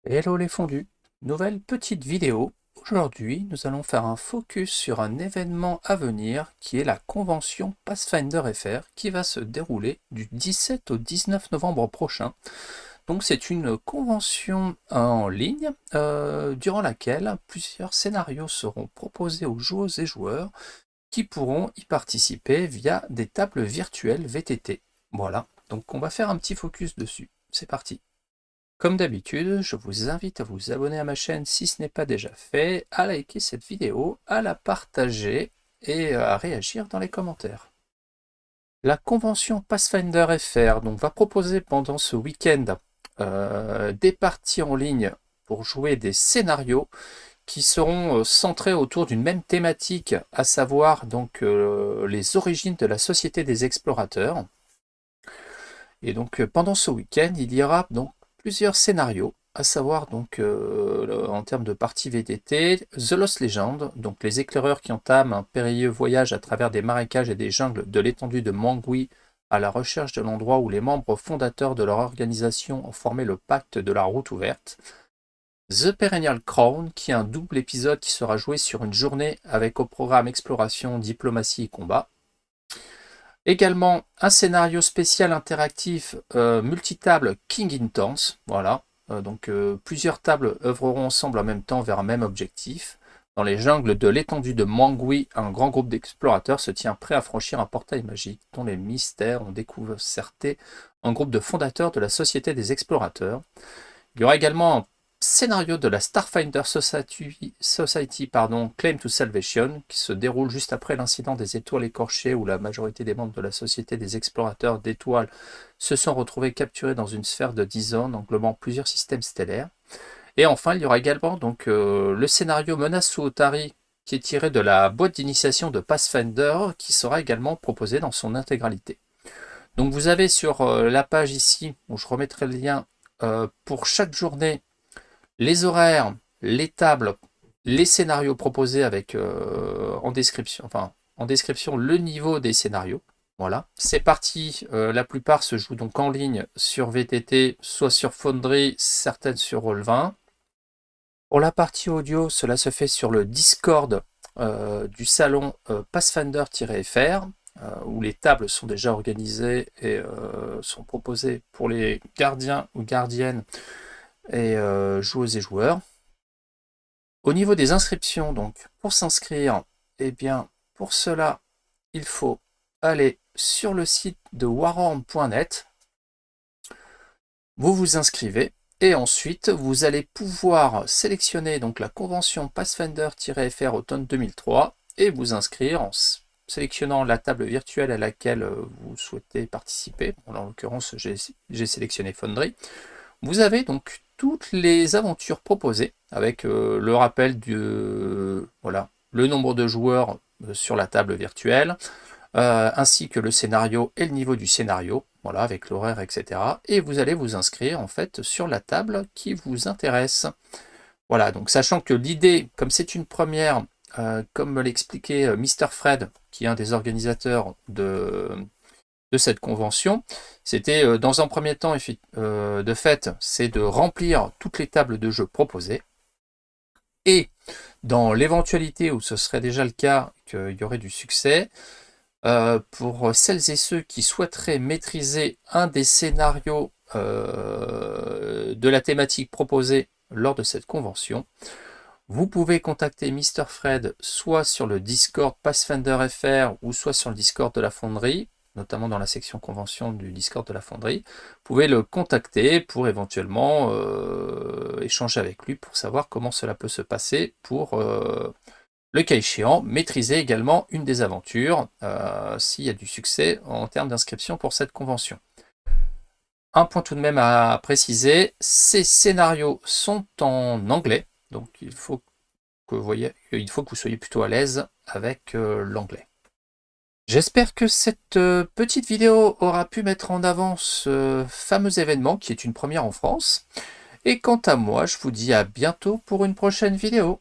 Hello les fondus, nouvelle petite vidéo. Aujourd'hui, nous allons faire un focus sur un événement à venir qui est la convention Pathfinder FR qui va se dérouler du 17 au 19 novembre prochain. Donc c'est une convention en ligne durant laquelle plusieurs scénarios seront proposés aux joueuses et joueurs qui pourront y participer via des tables virtuelles VTT. Voilà, donc on va faire un petit focus dessus. C'est parti. Comme d'habitude, je vous invite à vous abonner à ma chaîne si ce n'est pas déjà fait, à liker cette vidéo, à la partager et à réagir dans les commentaires. La convention Pathfinder FR donc, va proposer pendant ce week-end des parties en ligne pour jouer des scénarios qui seront centrés autour d'une même thématique, à savoir donc les origines de la Société des Explorateurs. Et donc pendant ce week-end, il y aura donc plusieurs scénarios, à savoir donc en termes de partie VTT, The Lost Legend, donc les éclaireurs qui entament un périlleux voyage à travers des marécages et des jungles de l'étendue de Mangui à la recherche de l'endroit où les membres fondateurs de leur organisation ont formé le pacte de la route ouverte. The Perennial Crown, qui est un double épisode qui sera joué sur une journée avec au programme exploration, diplomatie et combat. Également un scénario spécial interactif multitable King Intense. Voilà. Donc plusieurs tables œuvreront ensemble en même temps vers un même objectif. Dans les jungles de l'étendue de Mangui, un grand groupe d'explorateurs se tient prêt à franchir un portail magique dont les mystères ont déconcerté un groupe de fondateurs de la Société des Explorateurs. Il y aura également un scénario de la Starfinder Society Claim to Salvation, qui se déroule juste après l'incident des étoiles écorchées où la majorité des membres de la Société des Explorateurs d'étoiles se sont retrouvés capturés dans une sphère de 10 zones englobant plusieurs systèmes stellaires. Et enfin, il y aura également donc, le scénario Menace sous Otari, qui est tiré de la boîte d'initiation de Pathfinder, qui sera également proposé dans son intégralité. Donc vous avez sur la page ici, où je remettrai le lien, pour chaque journée, les horaires, les tables, les scénarios proposés avec en description le niveau des scénarios. Voilà. Ces parties, la plupart se jouent donc en ligne sur VTT, soit sur Foundry, certaines sur Roll20. Pour la partie audio, cela se fait sur le Discord du salon Pathfinder-FR, où les tables sont déjà organisées et sont proposées pour les gardiens ou gardiennes et joueuses et joueurs. Au niveau des inscriptions, donc pour s'inscrire, eh bien pour cela, il faut aller sur le site de warhorn.net, vous vous inscrivez et ensuite vous allez pouvoir sélectionner donc la convention Pathfinder-FR automne 2003 et vous inscrire en sélectionnant la table virtuelle à laquelle vous souhaitez participer. En l'occurrence, j'ai sélectionné Foundry. Vous avez donc toutes les aventures proposées avec le rappel voilà, le nombre de joueurs sur la table virtuelle, ainsi que le scénario et le niveau du scénario, voilà, avec l'horaire, etc. Et vous allez vous inscrire en fait sur la table qui vous intéresse. Voilà, donc sachant que l'idée, comme c'est une première, comme me l'expliquait Mr. Fred, qui est un des organisateurs de cette convention, c'était dans un premier temps, de fait, c'est de remplir toutes les tables de jeu proposées. Et dans l'éventualité où ce serait déjà le cas, qu'il y aurait du succès, pour celles et ceux qui souhaiteraient maîtriser un des scénarios de la thématique proposée lors de cette convention, vous pouvez contacter Mr. Fred soit sur le Discord Pathfinder FR ou soit sur le Discord de la Fonderie, notamment dans la section convention du Discord de la Fonderie. Vous pouvez le contacter pour éventuellement échanger avec lui pour savoir comment cela peut se passer pour, le cas échéant, maîtriser également une des aventures s'il y a du succès en termes d'inscription pour cette convention. Un point tout de même à préciser, ces scénarios sont en anglais, donc il faut que vous soyez plutôt à l'aise avec l'anglais. J'espère que cette petite vidéo aura pu mettre en avant ce fameux événement qui est une première en France. Et quant à moi, je vous dis à bientôt pour une prochaine vidéo.